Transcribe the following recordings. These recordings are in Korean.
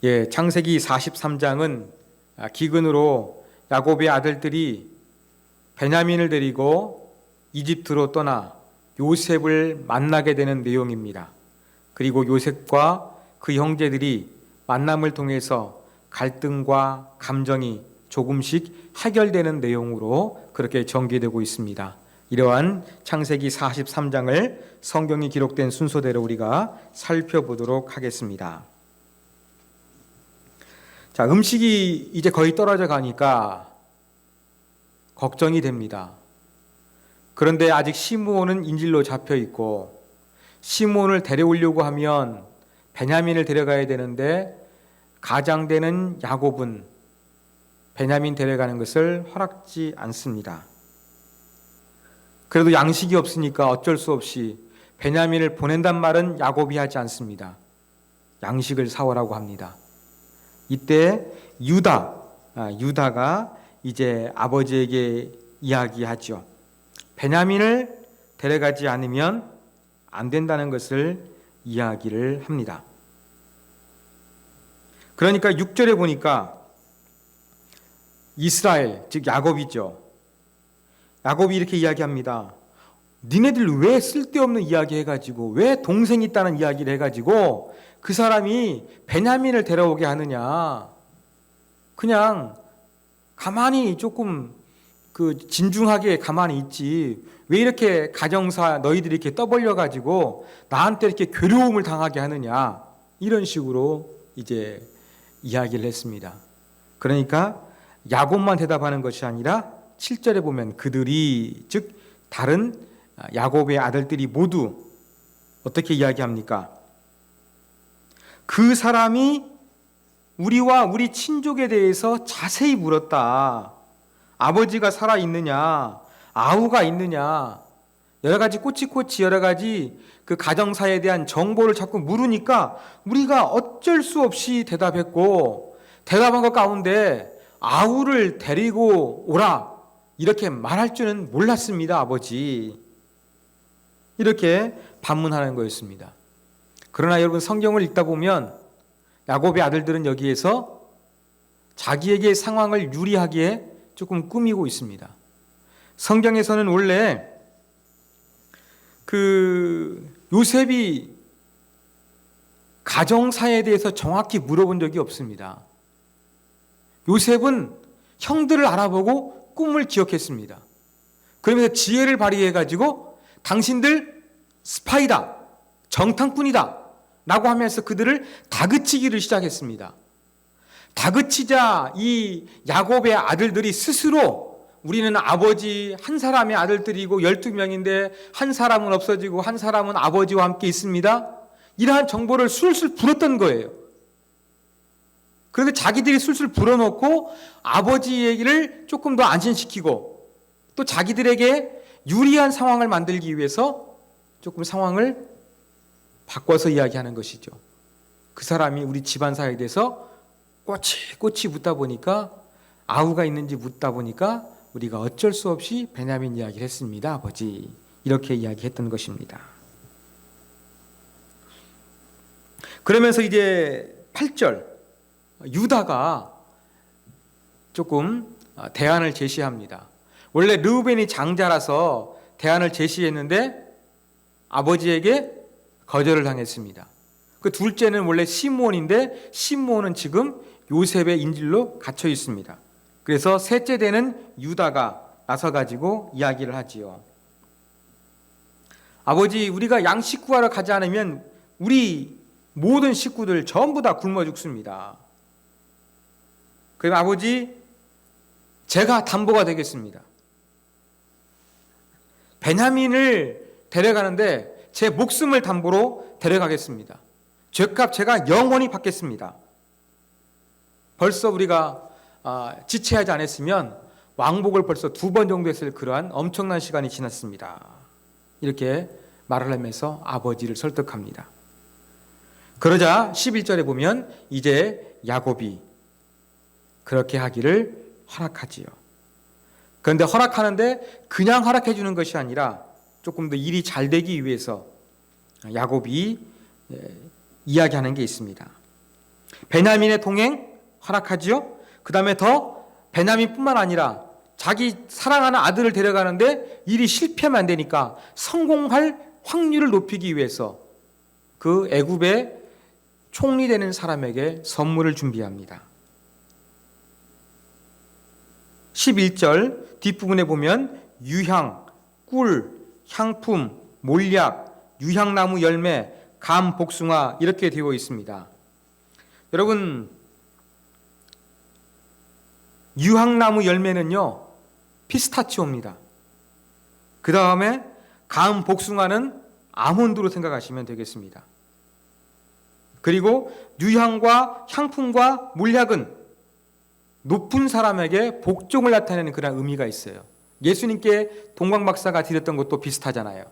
창세기 43장은 기근으로 야곱의 아들들이 베냐민을 데리고 이집트로 떠나 요셉을 만나게 되는 내용입니다. 그리고 요셉과 그 형제들이 만남을 통해서 갈등과 감정이 조금씩 해결되는 내용으로 그렇게 전개되고 있습니다. 이러한 창세기 43장을 성경이 기록된 순서대로 우리가 살펴보도록 하겠습니다. 자, 음식이 이제 거의 떨어져 가니까 걱정이 됩니다. 그런데 아직 시므온은 인질로 잡혀 있고, 시므온을 데려오려고 하면 베냐민을 데려가야 되는데 가장되는 야곱은 베냐민 데려가는 것을 허락지 않습니다. 그래도 양식이 없으니까 어쩔 수 없이 베냐민을 보낸단 말은 야곱이 하지 않습니다. 양식을 사오라고 합니다. 이때 유다가 이제 아버지에게 이야기하죠. 베냐민을 데려가지 않으면 안 된다는 것을 이야기를 합니다. 그러니까 6절에 보니까 이스라엘, 즉 야곱이죠. 야곱이 이렇게 이야기합니다. 니네들 왜 쓸데없는 이야기 해가지고, 왜 동생이 있다는 이야기를 해가지고 그 사람이 베냐민을 데려오게 하느냐. 그냥 가만히 조금 진중하게 가만히 있지. 왜 이렇게 가정사 너희들이 이렇게 떠벌려가지고 나한테 이렇게 괴로움을 당하게 하느냐. 이런 식으로 이제 이야기를 했습니다. 그러니까 야곱만 대답하는 것이 아니라 7절에 보면 그들이, 즉 다른 야곱의 아들들이 모두 어떻게 이야기합니까? 그 사람이 우리와 우리 친족에 대해서 자세히 물었다. 아버지가 살아있느냐, 아우가 있느냐, 여러 가지 꼬치꼬치 여러 가지 그 가정사에 대한 정보를 자꾸 물으니까 우리가 어쩔 수 없이 대답했고, 대답한 것 가운데 아우를 데리고 오라 이렇게 말할 줄은 몰랐습니다, 아버지. 이렇게 반문하는 거였습니다. 그러나 여러분, 성경을 읽다 보면 야곱의 아들들은 여기에서 자기에게 상황을 유리하게 조금 꾸미고 있습니다. 성경에서는 원래 요셉이 가정사에 대해서 정확히 물어본 적이 없습니다. 요셉은 형들을 알아보고 꿈을 기억했습니다. 그러면서 지혜를 발휘해가지고 당신들 스파이다, 정탐꾼이다 라고 하면서 그들을 다그치기를 시작했습니다. 다그치자 이 야곱의 아들들이 스스로 우리는 아버지 한 사람의 아들들이고 12명인데 한 사람은 없어지고 한 사람은 아버지와 함께 있습니다. 이러한 정보를 술술 불었던 거예요. 그런데 자기들이 술술 불어놓고 아버지 얘기를 조금 더 안심시키고 또 자기들에게 유리한 상황을 만들기 위해서 조금 상황을 바꿔서 이야기하는 것이죠. 그 사람이 우리 집안사에 대해서 꼬치 묻다 보니까, 아우가 있는지 묻다 보니까 우리가 어쩔 수 없이 베냐민 이야기를 했습니다, 아버지. 이렇게 이야기했던 것입니다. 그러면서 이제 8절 유다가 조금 대안을 제시합니다. 원래 르우벤이 장자라서 대안을 제시했는데 아버지에게 거절을 당했습니다. 그 둘째는 원래 시므온인데 시므온은 지금 요셉의 인질로 갇혀 있습니다. 그래서 셋째 되는 유다가 나서가지고 이야기를 하지요. 아버지, 우리가 양식 구하러 가지 않으면 우리 모든 식구들 전부 다 굶어 죽습니다. 그럼 아버지, 제가 담보가 되겠습니다. 베냐민을 데려가는데 제 목숨을 담보로 데려가겠습니다. 죗값 제가 영원히 받겠습니다. 벌써 우리가 지체하지 않았으면 왕복을 벌써 2번 정도 했을 그러한 엄청난 시간이 지났습니다. 이렇게 말을 하면서 아버지를 설득합니다. 그러자 11절에 보면 이제 야곱이 그렇게 하기를 허락하지요. 그런데 허락하는데 그냥 허락해 주는 것이 아니라 조금 더 일이 잘 되기 위해서 야곱이 이야기하는 게 있습니다. 베냐민의 동행 허락하지요. 그 다음에 더 베냐민뿐만 아니라 자기 사랑하는 아들을 데려가는데 일이 실패하면 안 되니까 성공할 확률을 높이기 위해서 그 애굽의 총리 되는 사람에게 선물을 준비합니다. 11절 뒷부분에 보면 유향, 꿀, 향품, 몰약, 유향나무 열매, 감, 복숭아 이렇게 되어 있습니다. 여러분, 유향나무 열매는요 피스타치오입니다. 그 다음에 감, 복숭아는 아몬드로 생각하시면 되겠습니다. 그리고 유향과 향품과 몰약은 높은 사람에게 복종을 나타내는 그런 의미가 있어요. 예수님께 동방박사가 드렸던 것도 비슷하잖아요.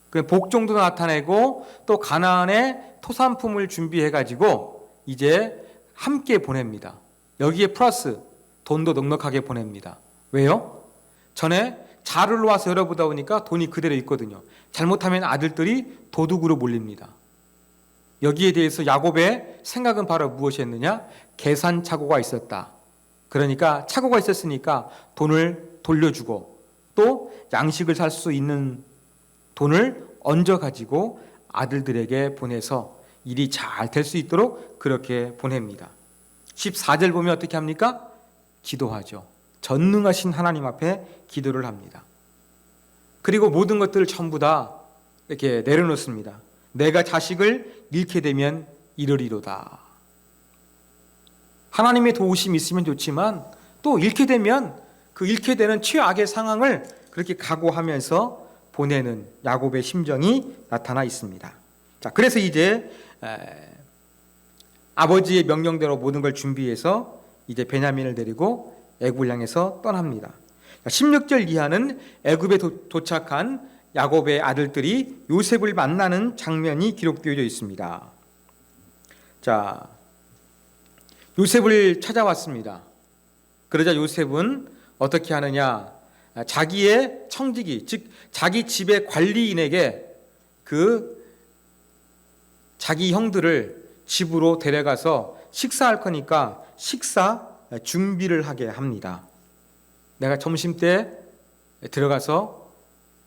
그 복종도 나타내고 또 가나안의 토산품을 준비해가지고 이제 함께 보냅니다. 여기에 플러스 돈도 넉넉하게 보냅니다. 왜요? 전에 자루를 와서 열어보다 보니까 돈이 그대로 있거든요. 잘못하면 아들들이 도둑으로 몰립니다. 여기에 대해서 야곱의 생각은 바로 무엇이었느냐? 계산 착오가 있었다. 그러니까 착오가 있었으니까 돈을 돌려주고 또 양식을 살 수 있는 돈을 얹어 가지고 아들들에게 보내서 일이 잘 될 수 있도록 그렇게 보냅니다. 14절 보면 어떻게 합니까? 기도하죠. 전능하신 하나님 앞에 기도를 합니다. 그리고 모든 것들을 전부 다 이렇게 내려놓습니다. 내가 자식을 잃게 되면 이르리로다. 하나님의 도우심이 있으면 좋지만 또 잃게 되면 그 잃게 되는 최악의 상황을 그렇게 각오하면서 보내는 야곱의 심정이 나타나 있습니다. 자, 그래서 이제 아버지의 명령대로 모든 걸 준비해서 이제 베냐민을 데리고 애굽을 향해서 떠납니다. 16절 이하는 애굽에 도착한 야곱의 아들들이 요셉을 만나는 장면이 기록되어 있습니다. 자, 요셉을 찾아왔습니다. 그러자 요셉은 어떻게 하느냐? 자기의 청지기, 즉 자기 집의 관리인에게 그 자기 형들을 집으로 데려가서 식사할 거니까 식사 준비를 하게 합니다. 내가 점심때 들어가서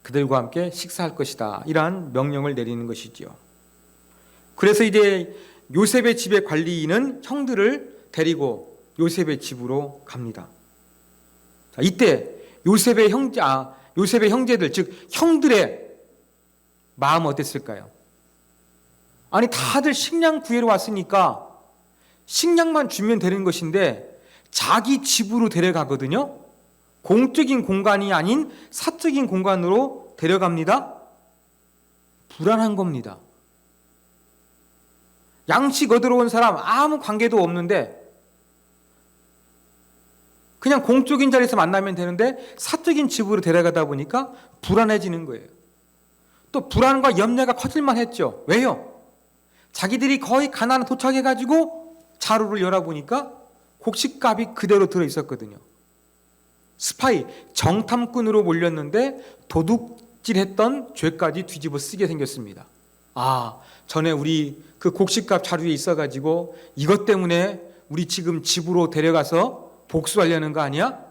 그들과 함께 식사할 것이다. 이러한 명령을 내리는 것이지요. 그래서 이제 요셉의 집의 관리인은 형들을 데리고 요셉의 집으로 갑니다. 자, 이때 요셉의 형제들, 즉 형들의 마음 어땠을까요? 아니 다들 식량 구해러 왔으니까 식량만 주면 되는 것인데 자기 집으로 데려가거든요. 공적인 공간이 아닌 사적인 공간으로 데려갑니다. 불안한 겁니다. 양식 얻으러 온 사람 아무 관계도 없는데 그냥 공적인 자리에서 만나면 되는데 사적인 집으로 데려가다 보니까 불안해지는 거예요. 또 불안과 염려가 커질만 했죠. 왜요? 자기들이 거의 가나안 도착해가지고 자루를 열어보니까 곡식값이 그대로 들어있었거든요. 스파이, 정탐꾼으로 몰렸는데 도둑질했던 죄까지 뒤집어 쓰게 생겼습니다. 아, 전에 우리 그 곡식값 자루에 있어가지고 이것 때문에 우리 지금 집으로 데려가서 복수하려는 거 아니야?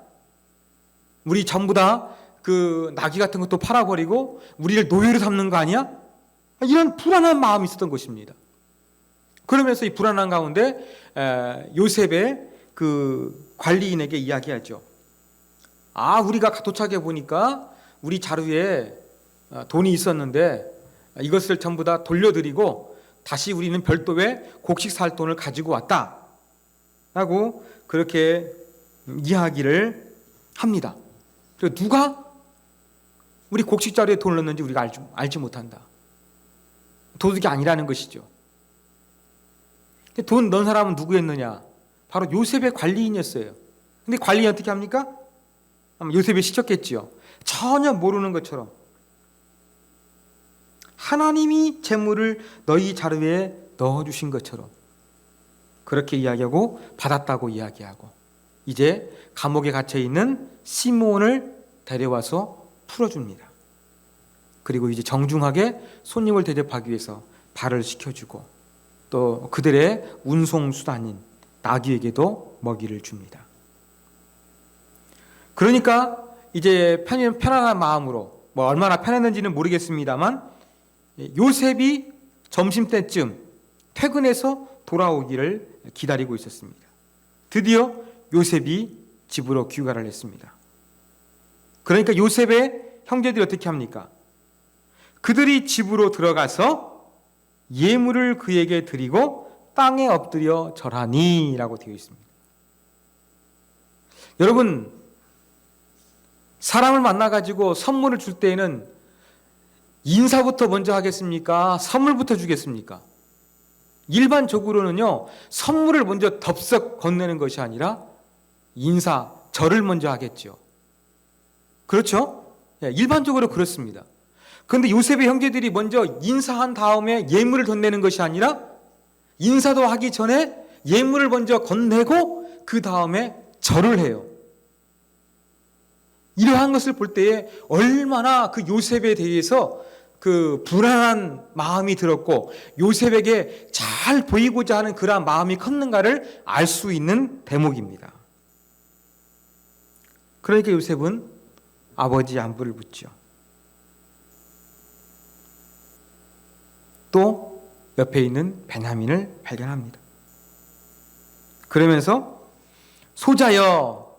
우리 전부 다 그 나귀 같은 것도 팔아버리고 우리를 노예로 삼는 거 아니야? 이런 불안한 마음이 있었던 것입니다. 그러면서 이 불안한 가운데 요셉의 그 관리인에게 이야기하죠. 아, 우리가 도착해 보니까 우리 자루에 돈이 있었는데 이것을 전부 다 돌려드리고 다시 우리는 별도의 곡식 살 돈을 가지고 왔다 라고 그렇게 이야기를 합니다. 그래서 누가 우리 곡식 자루에 돈을 넣는지 우리가 알지 못한다. 도둑이 아니라는 것이죠. 돈 넣은 사람은 누구였느냐? 바로 요셉의 관리인이었어요. 근데 관리인이 어떻게 합니까? 요셉이 시켰겠지요. 전혀 모르는 것처럼 하나님이 재물을 너희 자루에 넣어주신 것처럼 그렇게 이야기하고 받았다고 이야기하고 이제 감옥에 갇혀있는 시므온을 데려와서 풀어줍니다. 그리고 이제 정중하게 손님을 대접하기 위해서 발을 씻겨주고 또 그들의 운송수단인 나귀에게도 먹이를 줍니다. 그러니까 이제 편안한 마음으로, 얼마나 편했는지는 모르겠습니다만, 요셉이 점심때쯤 퇴근해서 돌아오기를 기다리고 있었습니다. 드디어 요셉이 집으로 귀가를 했습니다. 그러니까 요셉의 형제들이 어떻게 합니까? 그들이 집으로 들어가서 예물을 그에게 드리고 땅에 엎드려 절하니 라고 되어 있습니다. 여러분, 사람을 만나가지고 선물을 줄 때에는 인사부터 먼저 하겠습니까? 선물부터 주겠습니까? 일반적으로는요, 선물을 먼저 덥석 건네는 것이 아니라 인사, 절을 먼저 하겠죠. 그렇죠? 일반적으로 그렇습니다. 그런데 요셉의 형제들이 먼저 인사한 다음에 예물을 건네는 것이 아니라 인사도 하기 전에 예물을 먼저 건네고 그 다음에 절을 해요. 이러한 것을 볼 때에 얼마나 그 요셉에 대해서 그 불안한 마음이 들었고 요셉에게 잘 보이고자 하는 그러한 마음이 컸는가를 알 수 있는 대목입니다. 그러니까 요셉은 아버지의 안부를 묻죠. 또 옆에 있는 베냐민을 발견합니다. 그러면서 소자여,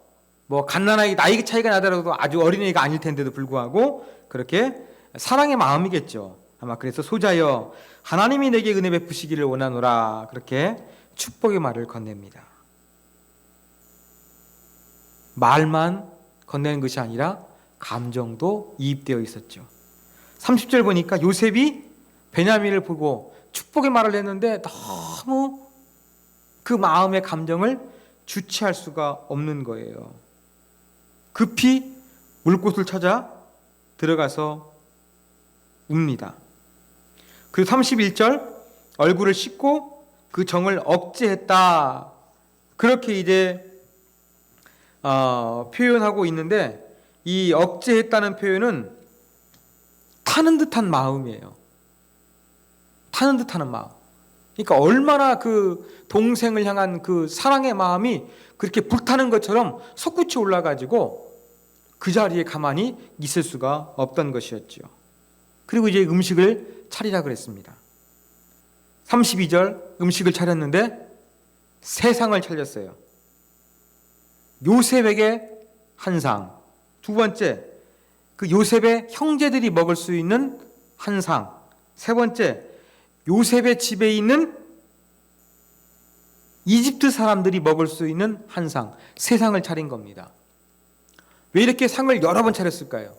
갓난아기 나이 차이가 나더라도 아주 어린애가 아닐 텐데도 불구하고 그렇게 사랑의 마음이겠죠. 아마 그래서 소자여 하나님이 내게 은혜 베푸시기를 원하노라, 그렇게 축복의 말을 건넵니다. 말만 건네는 것이 아니라 감정도 이입되어 있었죠. 30절 보니까 요셉이 베냐민을 보고 축복의 말을 했는데 너무 그 마음의 감정을 주체할 수가 없는 거예요. 급히 울 곳을 찾아 들어가서 웁니다. 그리고 31절 얼굴을 씻고 그 정을 억제했다, 그렇게 이제 표현하고 있는데, 이 억제했다는 표현은 타는 듯한 마음이에요. 타는 듯하는 마음. 그러니까 얼마나 그 동생을 향한 그 사랑의 마음이 그렇게 불타는 것처럼 솟구치 올라가지고 그 자리에 가만히 있을 수가 없던 것이었죠. 그리고 이제 음식을 차리라 그랬습니다. 32절 음식을 차렸는데 세 상을 차렸어요. 요셉에게 한 상, 두 번째 그 요셉의 형제들이 먹을 수 있는 한 상, 세 번째 요셉의 집에 있는 이집트 사람들이 먹을 수 있는 한 상, 세 상을 차린 겁니다. 왜 이렇게 상을 여러 번 차렸을까요?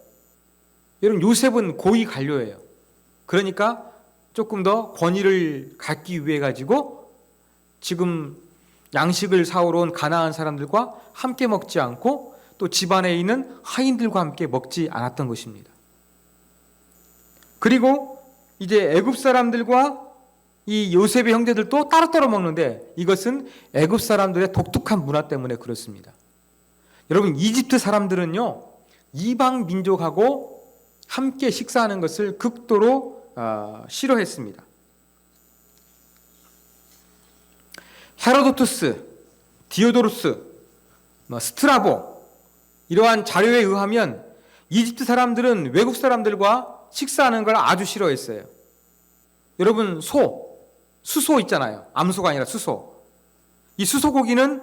여러분, 요셉은 고위 관료예요. 그러니까 조금 더 권위를 갖기 위해 가지고 지금 양식을 사오러 온 가나안 사람들과 함께 먹지 않고 또 집안에 있는 하인들과 함께 먹지 않았던 것입니다. 그리고 이제 애굽 사람들과 이 요셉의 형제들도 따로따로 먹는데 이것은 애굽 사람들의 독특한 문화 때문에 그렇습니다. 여러분, 이집트 사람들은요, 이방 민족하고 함께 식사하는 것을 극도로 싫어했습니다. 헤로도투스, 디오도루스, 스트라보, 이러한 자료에 의하면 이집트 사람들은 외국 사람들과 식사하는 걸 아주 싫어했어요. 여러분, 수소 있잖아요. 암소가 아니라 수소. 이 수소고기는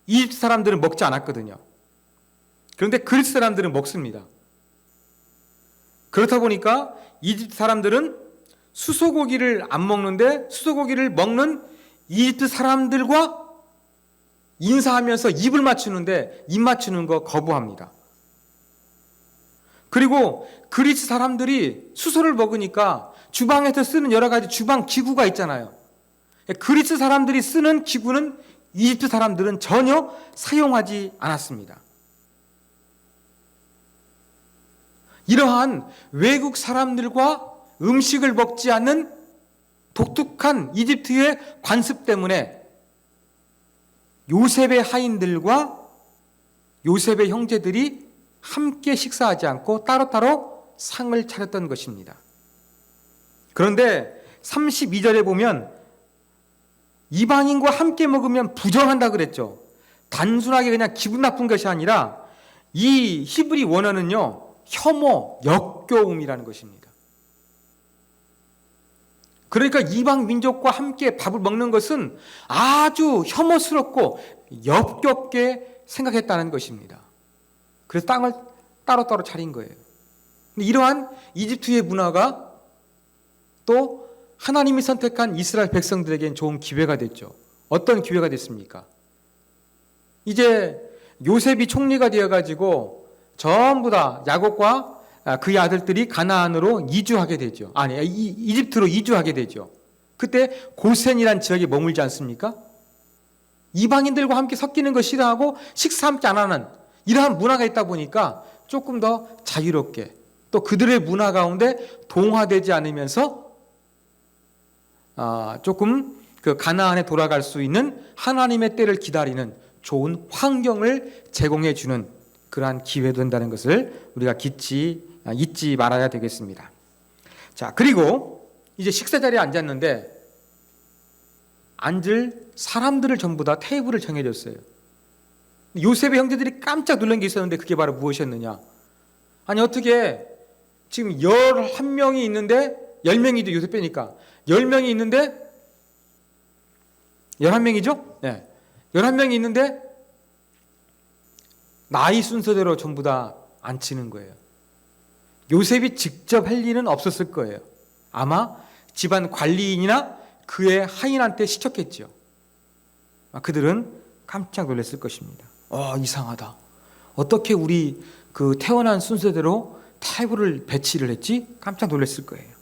이집트 사람들은 먹지 않았거든요. 그런데 그리스 사람들은 먹습니다. 그렇다 보니까 이집트 사람들은 수소고기를 안 먹는데 수소고기를 먹는 이집트 사람들과 인사하면서 입을 맞추는데 입 맞추는 거 거부합니다. 그리고 그리스 사람들이 수소를 먹으니까 주방에서 쓰는 여러 가지 주방 기구가 있잖아요. 그리스 사람들이 쓰는 기구는 이집트 사람들은 전혀 사용하지 않았습니다. 이러한 외국 사람들과 음식을 먹지 않는 독특한 이집트의 관습 때문에 요셉의 하인들과 요셉의 형제들이 함께 식사하지 않고 따로따로 상을 차렸던 것입니다. 그런데 32절에 보면 이방인과 함께 먹으면 부정한다 그랬죠. 단순하게 그냥 기분 나쁜 것이 아니라 이 히브리 원어는요, 혐오, 역겨움이라는 것입니다. 그러니까 이방 민족과 함께 밥을 먹는 것은 아주 혐오스럽고 역겹게 생각했다는 것입니다. 그래서 땅을 따로따로 차린 거예요. 근데 이러한 이집트의 문화가 또 하나님이 선택한 이스라엘 백성들에겐 좋은 기회가 됐죠. 어떤 기회가 됐습니까? 이제 요셉이 총리가 되어가지고 전부 다 야곱과 그의 아들들이 가나안으로 이주하게 되죠. 아니, 이집트로 이주하게 되죠. 그때 고센이란 지역에 머물지 않습니까? 이방인들과 함께 섞이는 거 싫어하고 식사 함께 안 하는 이러한 문화가 있다 보니까 조금 더 자유롭게 또 그들의 문화 가운데 동화되지 않으면서 조금 그 가나안에 돌아갈 수 있는 하나님의 때를 기다리는 좋은 환경을 제공해 주는 그러한 기회도 된다는 것을 우리가 잊지 말아야 되겠습니다. 자, 그리고 이제 식사 자리에 앉았는데 앉을 사람들을 전부 다 테이블을 정해줬어요. 요셉의 형제들이 깜짝 놀란 게 있었는데 그게 바로 무엇이었느냐? 아니, 어떻게 지금 11명이 있는데 10명이죠. 요셉 빼니까 10명이 있는데 11명이죠? 네. 11명이 있는데 나이 순서대로 전부 다 앉히는 거예요. 요셉이 직접 할 일은 없었을 거예요. 아마 집안 관리인이나 그의 하인한테 시켰겠죠. 그들은 깜짝 놀랐을 것입니다. 이상하다. 어떻게 우리 그 태어난 순서대로 테이블을 배치를 했지? 깜짝 놀랐을 거예요.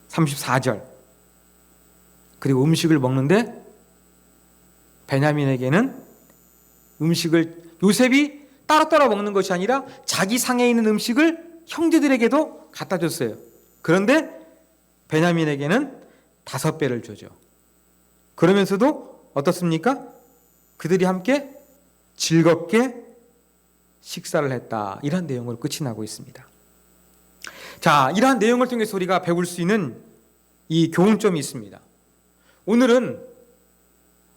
34절. 그리고 음식을 먹는데 베냐민에게는 음식을 요셉이 따로따로 먹는 것이 아니라 자기 상에 있는 음식을 형제들에게도 갖다 줬어요. 그런데 베냐민에게는 5배를 줘죠. 그러면서도 어떻습니까? 그들이 함께 즐겁게 식사를 했다. 이런 내용으로 끝이 나고 있습니다. 자, 이러한 내용을 통해서 우리가 배울 수 있는 이 교훈점이 있습니다. 오늘은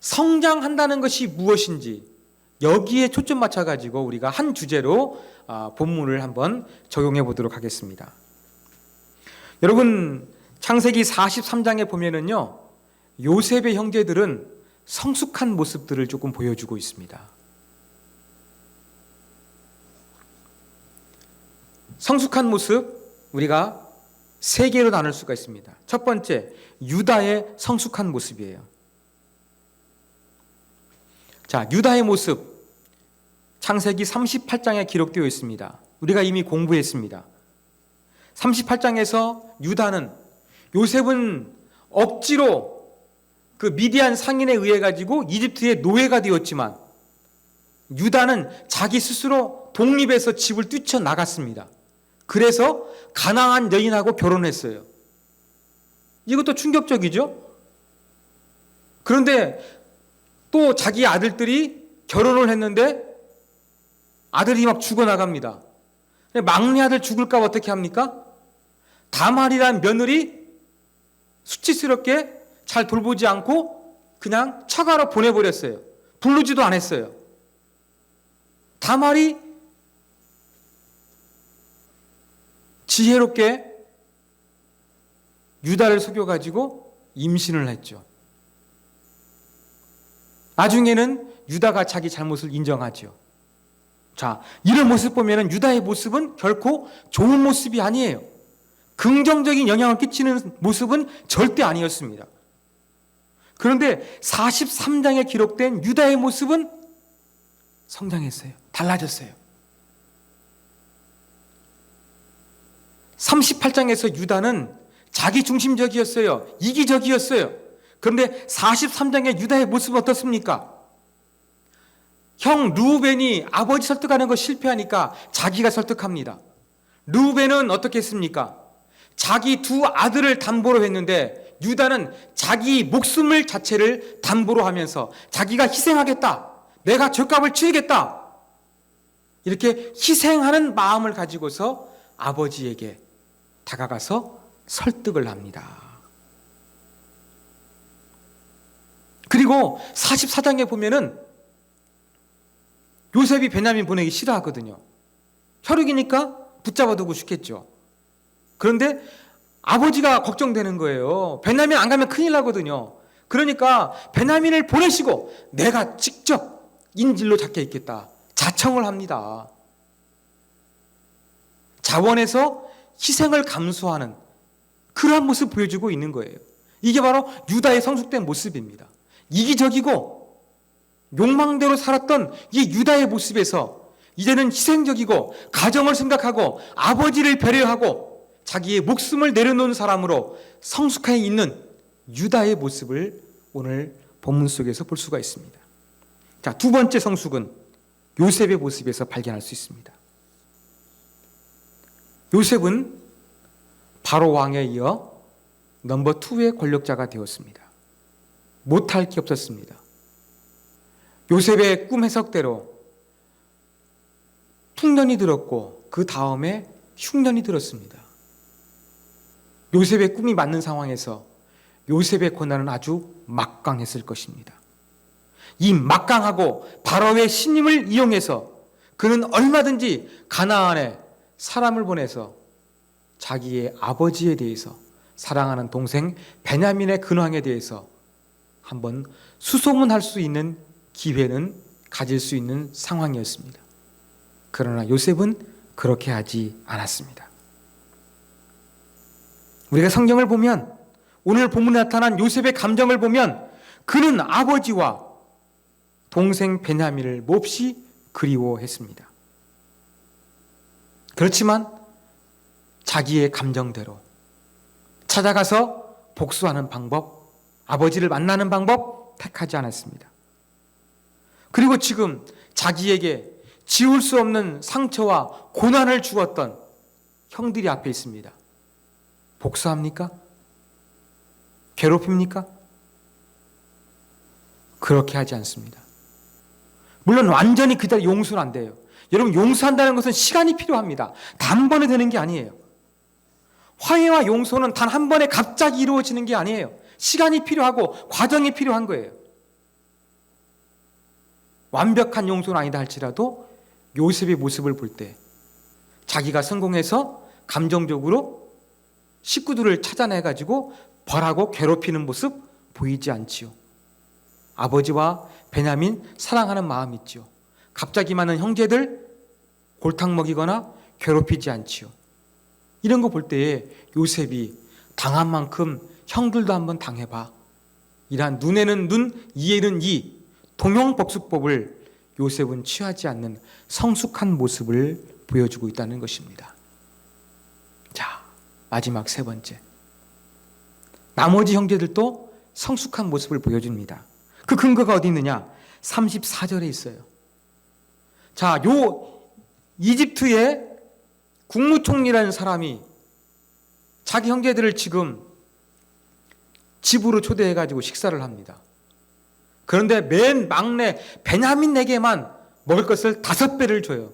성장한다는 것이 무엇인지 여기에 초점 맞춰가지고 우리가 한 주제로 본문을 한번 적용해 보도록 하겠습니다. 여러분, 창세기 43장에 보면은요, 요셉의 형제들은 성숙한 모습들을 조금 보여주고 있습니다. 성숙한 모습, 우리가 3개로 나눌 수가 있습니다. 첫 번째, 유다의 성숙한 모습이에요. 자, 유다의 모습, 창세기 38장에 기록되어 있습니다. 우리가 이미 공부했습니다. 38장에서 유다는, 요셉은 억지로 그 미디안 상인에 의해 가지고 이집트의 노예가 되었지만 유다는 자기 스스로 독립해서 집을 뛰쳐나갔습니다. 그래서 가나안 여인하고 결혼했어요. 이것도 충격적이죠? 그런데 또 자기 아들들이 결혼을 했는데 아들이 막 죽어나갑니다. 막내 아들 죽을까 봐 어떻게 합니까? 다말이란 며느리 수치스럽게 잘 돌보지 않고 그냥 처가로 보내버렸어요. 부르지도 않았어요. 다말이 지혜롭게 유다를 속여가지고 임신을 했죠. 나중에는 유다가 자기 잘못을 인정하죠. 자, 이런 모습 보면 유다의 모습은 결코 좋은 모습이 아니에요. 긍정적인 영향을 끼치는 모습은 절대 아니었습니다. 그런데 43장에 기록된 유다의 모습은 성장했어요. 달라졌어요. 38장에서 유다는 자기 중심적이었어요. 이기적이었어요. 그런데 43장의 유다의 모습은 어떻습니까? 형 르우벤이 아버지 설득하는 거 실패하니까 자기가 설득합니다. 르우벤은 어떻게 했습니까? 자기 2 아들을 담보로 했는데 유다는 자기 목숨을 자체를 담보로 하면서 자기가 희생하겠다. 내가 죗값을 치르겠다. 이렇게 희생하는 마음을 가지고서 아버지에게 다가가서 설득을 합니다. 그리고 44장에 보면은 요셉이 베냐민 보내기 싫어하거든요. 혈육이니까 붙잡아 두고 싶겠죠. 그런데 아버지가 걱정되는 거예요. 베냐민 안 가면 큰일 나거든요. 그러니까 베냐민을 보내시고 내가 직접 인질로 잡게 있겠다. 자청을 합니다. 자원에서 희생을 감수하는 그러한 모습을 보여주고 있는 거예요. 이게 바로 유다의 성숙된 모습입니다. 이기적이고 욕망대로 살았던 이 유다의 모습에서 이제는 희생적이고 가정을 생각하고 아버지를 배려하고 자기의 목숨을 내려놓은 사람으로 성숙해 있는 유다의 모습을 오늘 본문 속에서 볼 수가 있습니다. 자, 두 번째 성숙은 요셉의 모습에서 발견할 수 있습니다. 요셉은 바로 왕에 이어 넘버 2의 권력자가 되었습니다. 못할 게 없었습니다. 요셉의 꿈 해석대로 풍년이 들었고 그 다음에 흉년이 들었습니다. 요셉의 꿈이 맞는 상황에서 요셉의 고난은 아주 막강했을 것입니다. 이 막강하고 바로의 신임을 이용해서 그는 얼마든지 가나안에 사람을 보내서 자기의 아버지에 대해서 사랑하는 동생 베냐민의 근황에 대해서 한번 수소문할 수 있는 기회는 가질 수 있는 상황이었습니다. 그러나 요셉은 그렇게 하지 않았습니다. 우리가 성경을 보면 오늘 본문에 나타난 요셉의 감정을 보면 그는 아버지와 동생 베냐민을 몹시 그리워했습니다. 그렇지만 자기의 감정대로 찾아가서 복수하는 방법, 아버지를 만나는 방법 택하지 않았습니다. 그리고 지금 자기에게 지울 수 없는 상처와 고난을 주었던 형들이 앞에 있습니다. 복수합니까? 괴롭힙니까? 그렇게 하지 않습니다. 물론 완전히 그대로 용서는 안 돼요. 여러분, 용서한다는 것은 시간이 필요합니다. 단번에 되는 게 아니에요. 화해와 용서는 단 한 번에 갑자기 이루어지는 게 아니에요. 시간이 필요하고 과정이 필요한 거예요. 완벽한 용서는 아니다 할지라도 요셉의 모습을 볼 때 자기가 성공해서 감정적으로 식구들을 찾아내가지고 벌하고 괴롭히는 모습 보이지 않지요. 아버지와 베냐민 사랑하는 마음이 있지요. 갑자기 많은 형제들 골탕 먹이거나 괴롭히지 않지요. 이런 거 볼 때에 요셉이 당한 만큼 형들도 한번 당해봐. 이러한 눈에는 눈, 이에는 이 동형복수법을 요셉은 취하지 않는 성숙한 모습을 보여주고 있다는 것입니다. 자, 마지막 세 번째. 나머지 형제들도 성숙한 모습을 보여줍니다. 그 근거가 어디 있느냐? 34절에 있어요. 자, 요 이집트의 국무총리라는 사람이 자기 형제들을 지금 집으로 초대해가지고 식사를 합니다. 그런데 맨 막내 베냐민에게만 먹을 것을 5배를 줘요.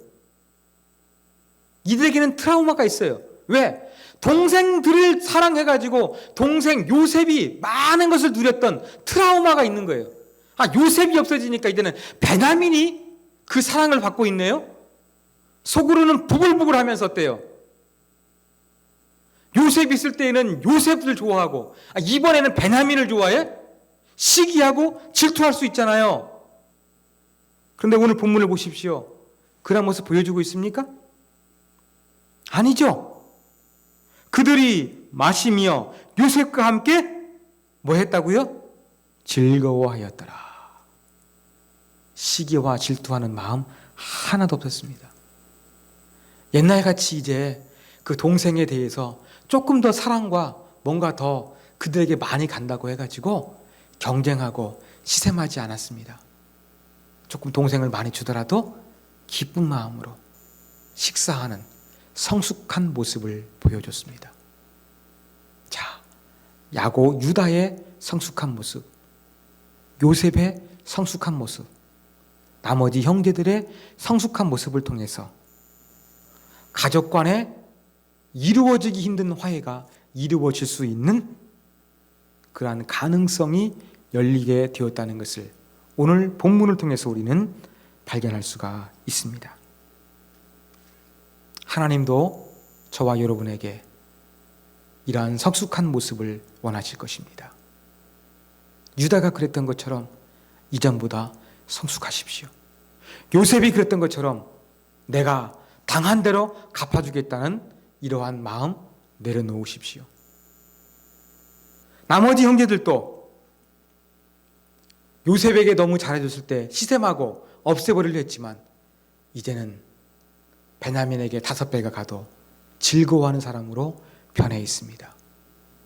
이들에게는 트라우마가 있어요. 왜? 동생들을 사랑해가지고 동생 요셉이 많은 것을 누렸던 트라우마가 있는 거예요. 아, 요셉이 없어지니까 이제는 베냐민이 그 사랑을 받고 있네요. 속으로는 부글부글 하면서 어때요? 요셉 있을 때에는 요셉을 좋아하고 이번에는 베냐민을 좋아해? 시기하고 질투할 수 있잖아요. 그런데 오늘 본문을 보십시오. 그런 모습 보여주고 있습니까? 아니죠. 그들이 마시며 요셉과 함께 뭐 했다고요? 즐거워하였더라. 시기와 질투하는 마음 하나도 없었습니다. 옛날같이 이제 그 동생에 대해서 조금 더 사랑과 뭔가 더 그들에게 많이 간다고 해가지고 경쟁하고 시샘하지 않았습니다. 조금 동생을 많이 주더라도 기쁜 마음으로 식사하는 성숙한 모습을 보여줬습니다. 자, 야곱 유다의 성숙한 모습, 요셉의 성숙한 모습, 나머지 형제들의 성숙한 모습을 통해서 가족 간에 이루어지기 힘든 화해가 이루어질 수 있는 그러한 가능성이 열리게 되었다는 것을 오늘 본문을 통해서 우리는 발견할 수가 있습니다. 하나님도 저와 여러분에게 이러한 성숙한 모습을 원하실 것입니다. 유다가 그랬던 것처럼 이전보다 성숙하십시오. 요셉이 그랬던 것처럼 내가 당한 대로 갚아주겠다는 이러한 마음 내려놓으십시오. 나머지 형제들도 요셉에게 너무 잘해줬을 때 시샘하고 없애버리려 했지만 이제는 베냐민에게 5배가 가도 즐거워하는 사람으로 변해 있습니다.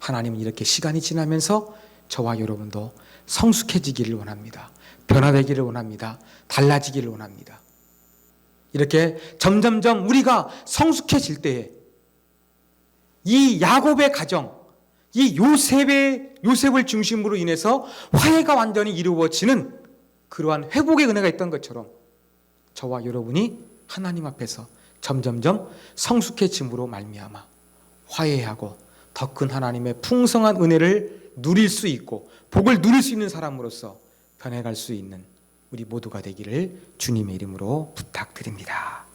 하나님은 이렇게 시간이 지나면서 저와 여러분도 성숙해지기를 원합니다. 변화되기를 원합니다. 달라지기를 원합니다. 이렇게 점점점 우리가 성숙해질 때에 이 야곱의 가정, 이 요셉을 중심으로 인해서 화해가 완전히 이루어지는 그러한 회복의 은혜가 있던 것처럼 저와 여러분이 하나님 앞에서 점점점 성숙해짐으로 말미암아 화해하고 더 큰 하나님의 풍성한 은혜를 누릴 수 있고 복을 누릴 수 있는 사람으로서 변해갈 수 있는 우리 모두가 되기를 주님의 이름으로 부탁드립니다.